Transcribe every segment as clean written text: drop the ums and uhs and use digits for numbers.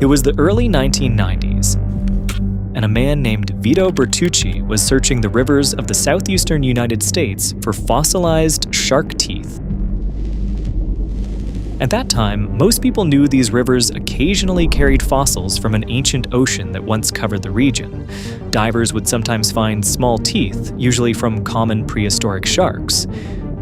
It was the early 1990s, and a man named Vito Bertucci was searching the rivers of the southeastern United States for fossilized shark teeth. At that time, most people knew these rivers occasionally carried fossils from an ancient ocean that once covered the region. Divers would sometimes find small teeth, usually from common prehistoric sharks.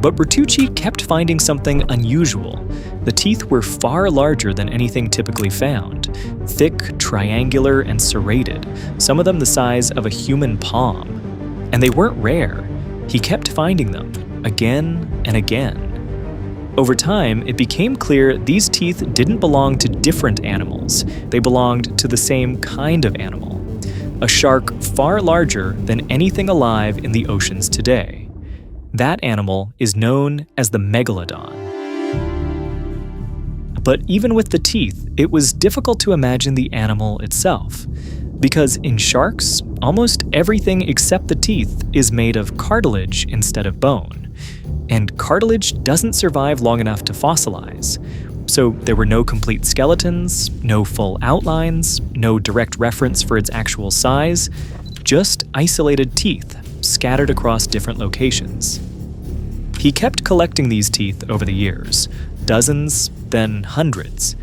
But Bertucci kept finding something unusual. The teeth were far larger than anything typically found. Thick, triangular, and serrated, some of them the size of a human palm. And they weren't rare. He kept finding them, again and again. Over time, it became clear these teeth didn't belong to different animals. They belonged to the same kind of animal. A shark far larger than anything alive in the oceans today. That animal is known as the Megalodon. But even with the teeth, it was difficult to imagine the animal itself. Because in sharks, almost everything except the teeth is made of cartilage instead of bone. And cartilage doesn't survive long enough to fossilize. So there were no complete skeletons, no full outlines, no direct reference for its actual size, just isolated teeth scattered across different locations. He kept collecting these teeth over the years, dozens, then hundreds,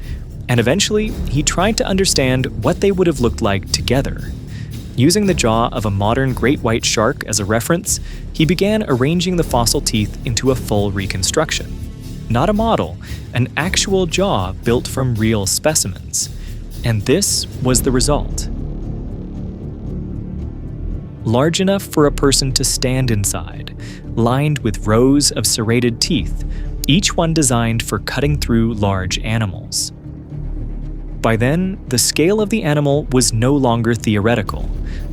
and eventually he tried to understand what they would have looked like together. Using the jaw of a modern great white shark as a reference, he began arranging the fossil teeth into a full reconstruction. Not a model, an actual jaw built from real specimens. And this was the result. Large enough for a person to stand inside, lined with rows of serrated teeth, each one designed for cutting through large animals. By then, the scale of the animal was no longer theoretical.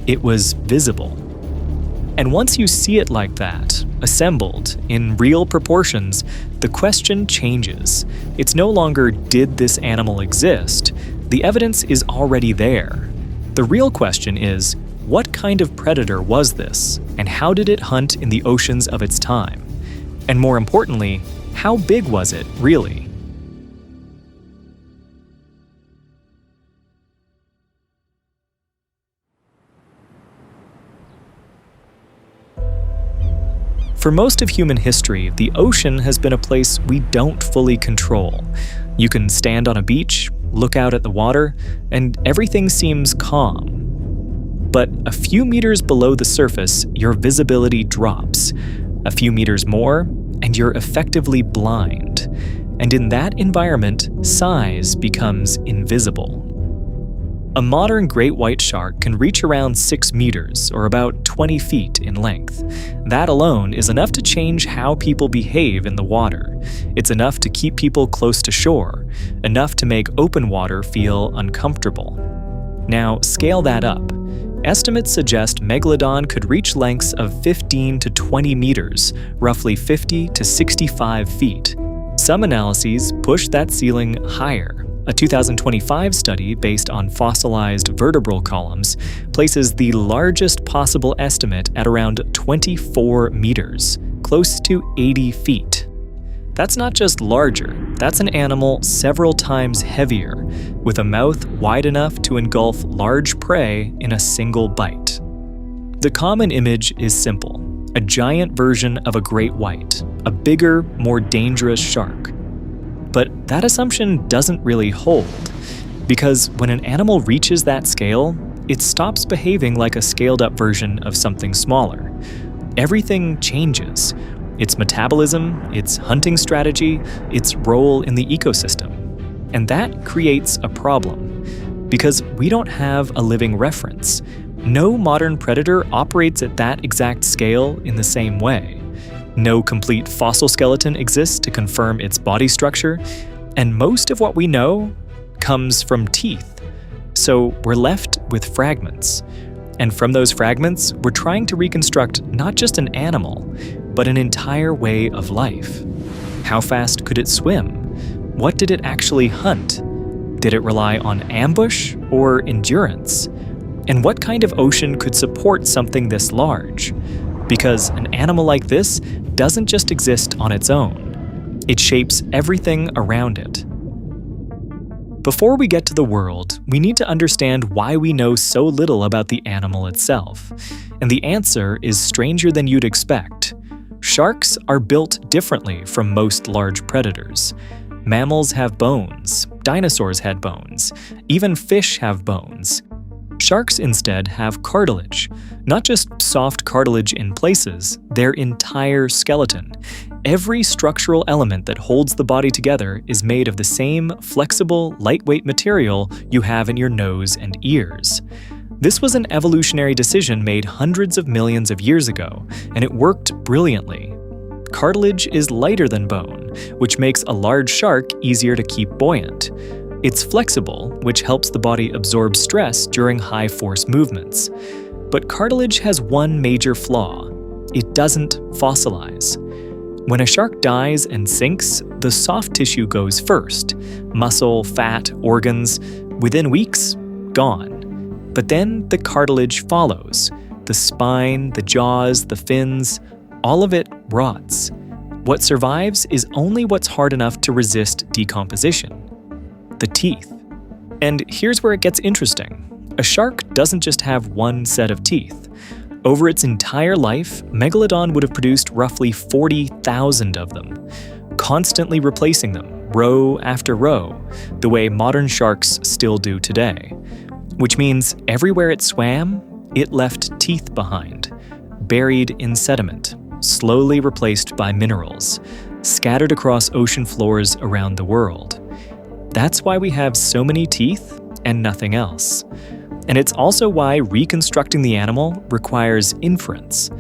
It was visible. And once you see it like that, assembled in real proportions, the question changes. It's no longer, did this animal exist? The evidence is already there. The real question is, what kind of predator was this, and how did it hunt in the oceans of its time? And more importantly, how big was it, really? For most of human history, the ocean has been a place we don't fully control. You can stand on a beach, look out at the water, and everything seems calm. But a few meters below the surface, your visibility drops. A few meters more, and you're effectively blind. And in that environment, size becomes invisible. A modern great white shark can reach around 6 meters, or about 20 feet in length. That alone is enough to change how people behave in the water. It's enough to keep people close to shore, enough to make open water feel uncomfortable. Now, scale that up. Estimates suggest Megalodon could reach lengths of 15 to 20 meters, roughly 50 to 65 feet. Some analyses push that ceiling higher. A 2025 study based on fossilized vertebral columns places the largest possible estimate at around 24 meters, close to 80 feet. That's not just larger, that's an animal several times heavier, with a mouth wide enough to engulf large prey in a single bite. The common image is simple: a giant version of a great white, a bigger, more dangerous shark. But that assumption doesn't really hold, because when an animal reaches that scale, it stops behaving like a scaled-up version of something smaller. Everything changes. Its metabolism, its hunting strategy, its role in the ecosystem. And that creates a problem, because we don't have a living reference. No modern predator operates at that exact scale in the same way. No complete fossil skeleton exists to confirm its body structure, and most of what we know comes from teeth. So we're left with fragments. And from those fragments, we're trying to reconstruct not just an animal, but an entire way of life. How fast could it swim? What did it actually hunt? Did it rely on ambush or endurance? And what kind of ocean could support something this large? Because an animal like this doesn't just exist on its own. It shapes everything around it. Before we get to the world, we need to understand why we know so little about the animal itself. And the answer is stranger than you'd expect. Sharks are built differently from most large predators. Mammals have bones, dinosaurs had bones, even fish have bones. Sharks instead have cartilage, not just soft cartilage in places, their entire skeleton. Every structural element that holds the body together is made of the same flexible, lightweight material you have in your nose and ears. This was an evolutionary decision made hundreds of millions of years ago, and it worked brilliantly. Cartilage is lighter than bone, which makes a large shark easier to keep buoyant. It's flexible, which helps the body absorb stress during high-force movements. But cartilage has one major flaw. It doesn't fossilize. When a shark dies and sinks, the soft tissue goes first. Muscle, fat, organs. Within weeks, gone. But then the cartilage follows. The spine, the jaws, the fins, all of it rots. What survives is only what's hard enough to resist decomposition. The teeth. And here's where it gets interesting. A shark doesn't just have one set of teeth. Over its entire life, Megalodon would have produced roughly 40,000 of them, constantly replacing them, row after row, the way modern sharks still do today. Which means everywhere it swam, it left teeth behind, buried in sediment, slowly replaced by minerals, scattered across ocean floors around the world. That's why we have so many teeth and nothing else. And it's also why reconstructing the animal requires inference.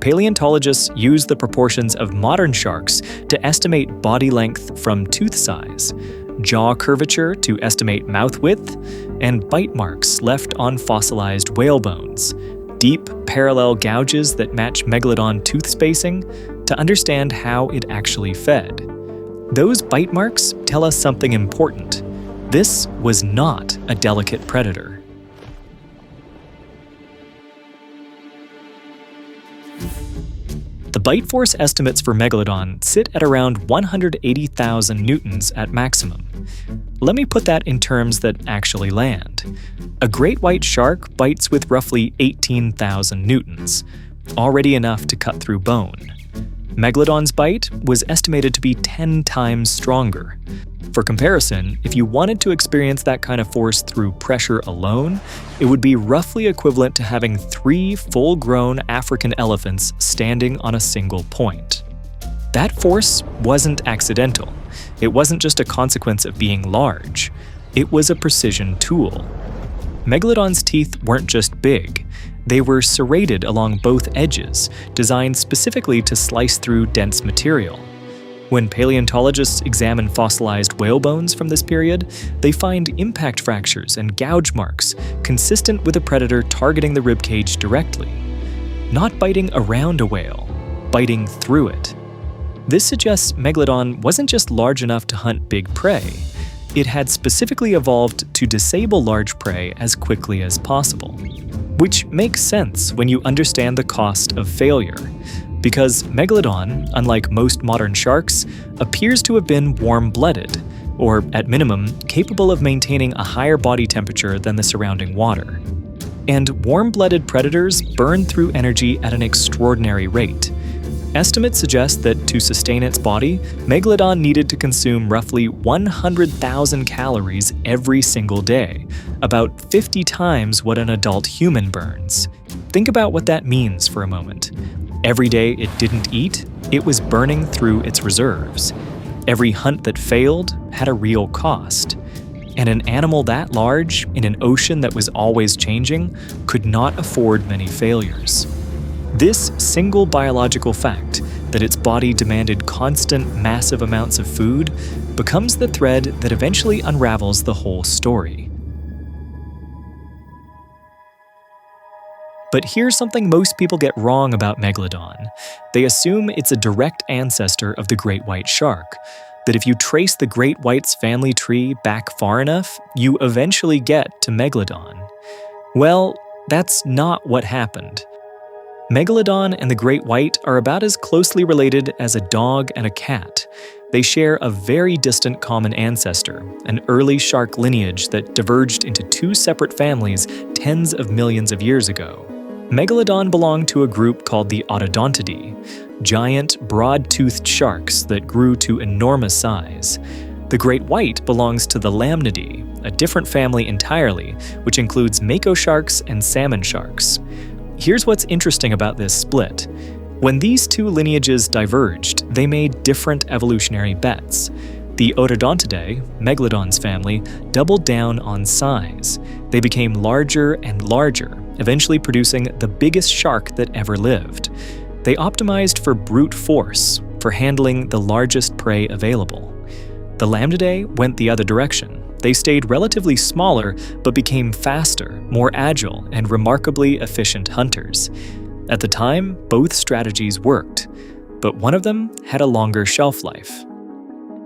Paleontologists use the proportions of modern sharks to estimate body length from tooth size, jaw curvature to estimate mouth width, and bite marks left on fossilized whale bones, deep parallel gouges that match Megalodon tooth spacing to understand how it actually fed. Those bite marks tell us something important. This was not a delicate predator. The bite force estimates for Megalodon sit at around 180,000 newtons at maximum. Let me put that in terms that actually land. A great white shark bites with roughly 18,000 newtons, already enough to cut through bone. Megalodon's bite was estimated to be 10 times stronger. For comparison, if you wanted to experience that kind of force through pressure alone, it would be roughly equivalent to having 3 full-grown African elephants standing on a single point. That force wasn't accidental. It wasn't just a consequence of being large. It was a precision tool. Megalodon's teeth weren't just big. They were serrated along both edges, designed specifically to slice through dense material. When paleontologists examine fossilized whale bones from this period, they find impact fractures and gouge marks consistent with a predator targeting the ribcage directly. Not biting around a whale, biting through it. This suggests Megalodon wasn't just large enough to hunt big prey. It had specifically evolved to disable large prey as quickly as possible. Which makes sense when you understand the cost of failure, because Megalodon, unlike most modern sharks, appears to have been warm-blooded, or at minimum, capable of maintaining a higher body temperature than the surrounding water. And warm-blooded predators burn through energy at an extraordinary rate. Estimates suggest that to sustain its body, Megalodon needed to consume roughly 100,000 calories every single day, about 50 times what an adult human burns. Think about what that means for a moment. Every day it didn't eat, it was burning through its reserves. Every hunt that failed had a real cost. And an animal that large, in an ocean that was always changing, could not afford many failures. This single biological fact, that its body demanded constant, massive amounts of food, becomes the thread that eventually unravels the whole story. But here's something most people get wrong about Megalodon. They assume it's a direct ancestor of the great white shark, that if you trace the great white's family tree back far enough, you eventually get to Megalodon. Well, that's not what happened. Megalodon and the great white are about as closely related as a dog and a cat. They share a very distant common ancestor, an early shark lineage that diverged into two separate families tens of millions of years ago. Megalodon belonged to a group called the Odontodontidae, giant, broad-toothed sharks that grew to enormous size. The great white belongs to the Lamnidae, a different family entirely, which includes mako sharks and salmon sharks. Here's what's interesting about this split. When these two lineages diverged, they made different evolutionary bets. The Odontodontidae, Megalodon's family, doubled down on size. They became larger and larger, eventually producing the biggest shark that ever lived. They optimized for brute force, for handling the largest prey available. The Lamnidae went the other direction. They stayed relatively smaller, but became faster, more agile, and remarkably efficient hunters. At the time, both strategies worked, but one of them had a longer shelf life.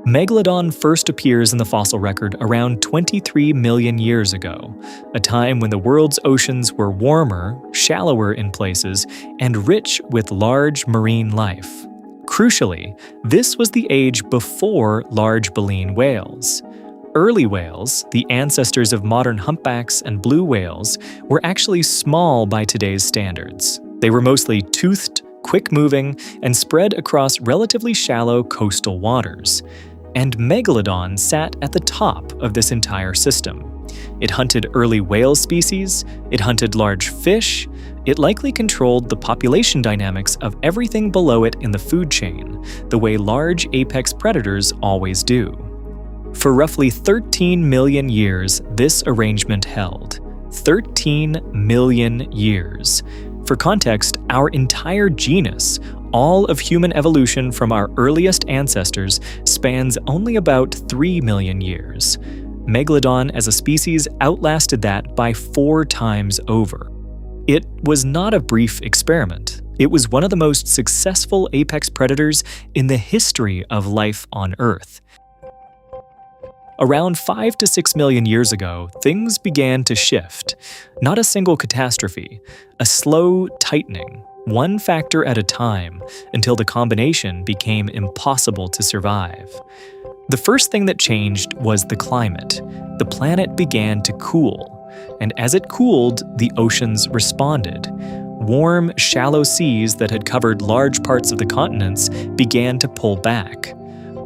Megalodon first appears in the fossil record around 23 million years ago, a time when the world's oceans were warmer, shallower in places, and rich with large marine life. Crucially, this was the age before large baleen whales. Early whales, the ancestors of modern humpbacks and blue whales, were actually small by today's standards. They were mostly toothed, quick-moving, and spread across relatively shallow coastal waters. And Megalodon sat at the top of this entire system. It hunted early whale species, it hunted large fish, it likely controlled the population dynamics of everything below it in the food chain, the way large apex predators always do. For roughly 13 million years, this arrangement held. 13 million years. For context, our entire genus, all of human evolution from our earliest ancestors, spans only about 3 million years. Megalodon as a species outlasted that by 4 times over. It was not a brief experiment. It was one of the most successful apex predators in the history of life on Earth. Around 5 to 6 million years ago, things began to shift. Not a single catastrophe, a slow tightening, one factor at a time, until the combination became impossible to survive. The first thing that changed was the climate. The planet began to cool, and as it cooled, the oceans responded. Warm, shallow seas that had covered large parts of the continents began to pull back.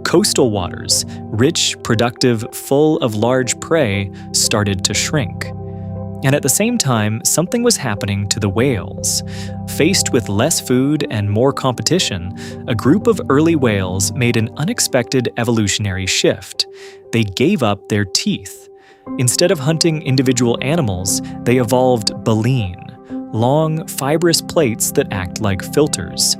Coastal waters, rich, productive, full of large prey, started to shrink. And at the same time, something was happening to the whales. Faced with less food and more competition, a group of early whales made an unexpected evolutionary shift. They gave up their teeth. Instead of hunting individual animals, they evolved baleen, long, fibrous plates that act like filters.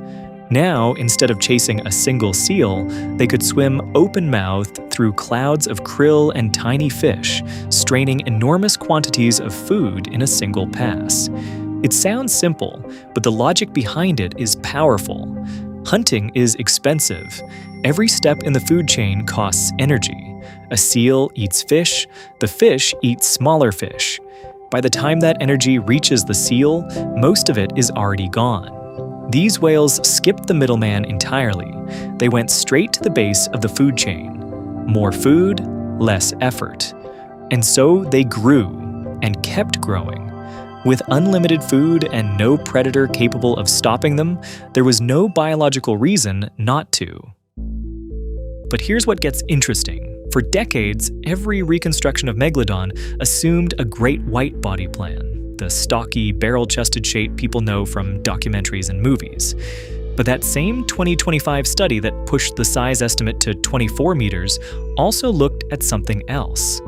Now, instead of chasing a single seal, they could swim open-mouthed through clouds of krill and tiny fish, straining enormous quantities of food in a single pass. It sounds simple, but the logic behind it is powerful. Hunting is expensive. Every step in the food chain costs energy. A seal eats fish, the fish eats smaller fish. By the time that energy reaches the seal, most of it is already gone. These whales skipped the middleman entirely. They went straight to the base of the food chain. More food, less effort. And so they grew, and kept growing. With unlimited food and no predator capable of stopping them, there was no biological reason not to. But here's what gets interesting. For decades, every reconstruction of Megalodon assumed a great white body plan. The stocky, barrel-chested shape people know from documentaries and movies. But that same 2025 study that pushed the size estimate to 24 meters also looked at something else.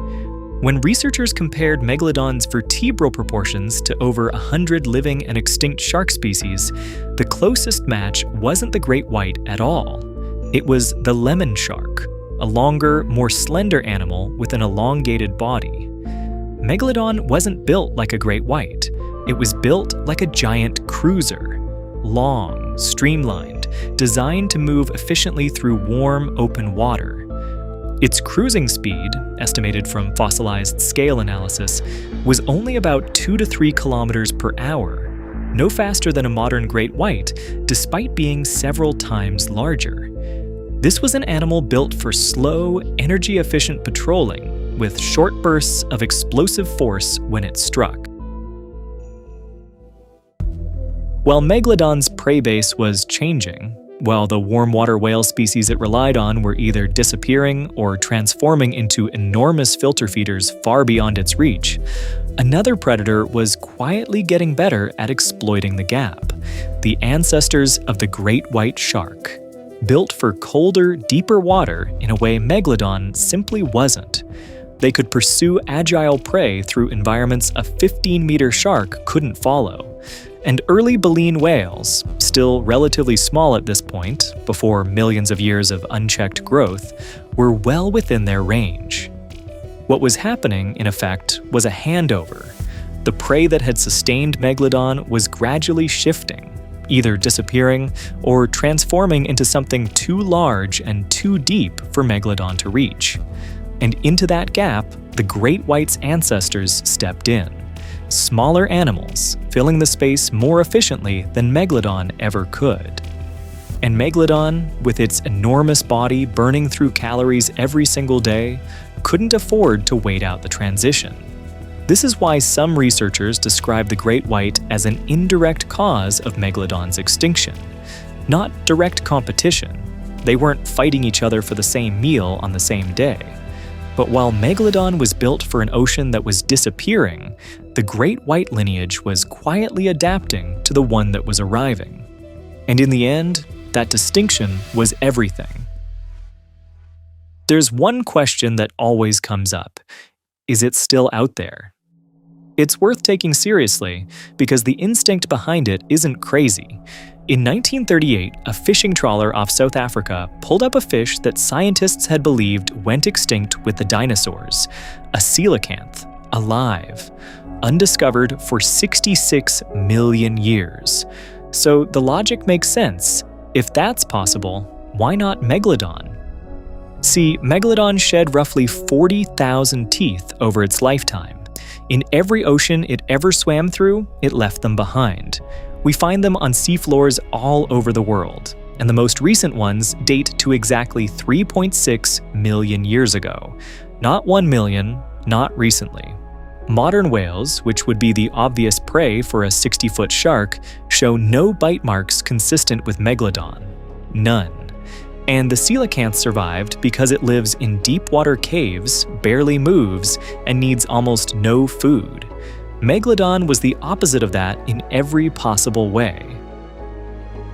When researchers compared Megalodon's vertebral proportions to over 100 living and extinct shark species, the closest match wasn't the great white at all. It was the lemon shark, a longer, more slender animal with an elongated body. Megalodon wasn't built like a great white. It was built like a giant cruiser. Long, streamlined, designed to move efficiently through warm, open water. Its cruising speed, estimated from fossilized scale analysis, was only about 2 to 3 kilometers per hour. no faster than a modern great white, despite being several times larger. This was an animal built for slow, energy-efficient patrolling, with short bursts of explosive force when it struck. While Megalodon's prey base was changing, while the warm water whale species it relied on were either disappearing or transforming into enormous filter feeders far beyond its reach, another predator was quietly getting better at exploiting the gap: the ancestors of the great white shark. Built for colder, deeper water in a way Megalodon simply wasn't. They could pursue agile prey through environments a 15-meter shark couldn't follow. And early baleen whales, still relatively small at this point, before millions of years of unchecked growth, were well within their range. What was happening, in effect, was a handover. The prey that had sustained Megalodon was gradually shifting, either disappearing or transforming into something too large and too deep for Megalodon to reach. And into that gap, the great white's ancestors stepped in. Smaller animals, filling the space more efficiently than Megalodon ever could. And Megalodon, with its enormous body burning through calories every single day, couldn't afford to wait out the transition. This is why some researchers describe the great white as an indirect cause of Megalodon's extinction. Not direct competition. They weren't fighting each other for the same meal on the same day. But while Megalodon was built for an ocean that was disappearing, the great white lineage was quietly adapting to the one that was arriving. And in the end, that distinction was everything. There's one question that always comes up. Is it still out there? It's worth taking seriously because the instinct behind it isn't crazy. In 1938, a fishing trawler off South Africa pulled up a fish that scientists had believed went extinct with the dinosaurs, a coelacanth, alive, undiscovered for 66 million years. So the logic makes sense. If that's possible, why not Megalodon? See, Megalodon shed roughly 40,000 teeth over its lifetime. In every ocean it ever swam through, it left them behind. We find them on seafloors all over the world, and the most recent ones date to exactly 3.6 million years ago. Not 1 million, not recently. Modern whales, which would be the obvious prey for a 60-foot shark, show no bite marks consistent with Megalodon. None. And the coelacanth survived because it lives in deep water caves, barely moves, and needs almost no food. Megalodon was the opposite of that in every possible way.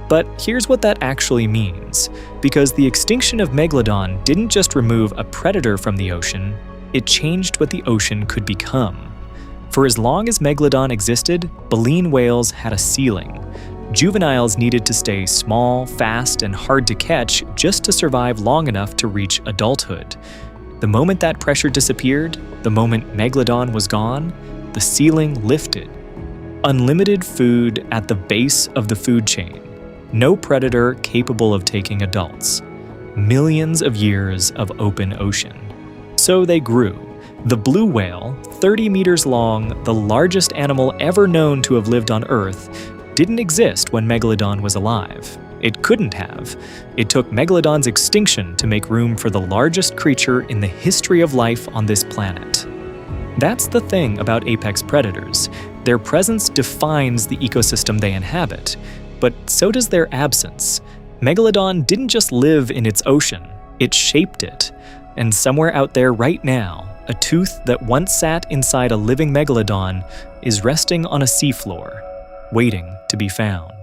But here's what that actually means, because the extinction of Megalodon didn't just remove a predator from the ocean, it changed what the ocean could become. For as long as Megalodon existed, baleen whales had a ceiling. Juveniles needed to stay small, fast, and hard to catch just to survive long enough to reach adulthood. The moment that pressure disappeared, the moment Megalodon was gone, the ceiling lifted. Unlimited food at the base of the food chain. No predator capable of taking adults. Millions of years of open ocean. So they grew. The blue whale, 30 meters long, the largest animal ever known to have lived on Earth, didn't exist when Megalodon was alive. It couldn't have. It took Megalodon's extinction to make room for the largest creature in the history of life on this planet. That's the thing about apex predators. Their presence defines the ecosystem they inhabit, but so does their absence. Megalodon didn't just live in its ocean, it shaped it. And somewhere out there right now, a tooth that once sat inside a living Megalodon is resting on a seafloor, waiting to be found.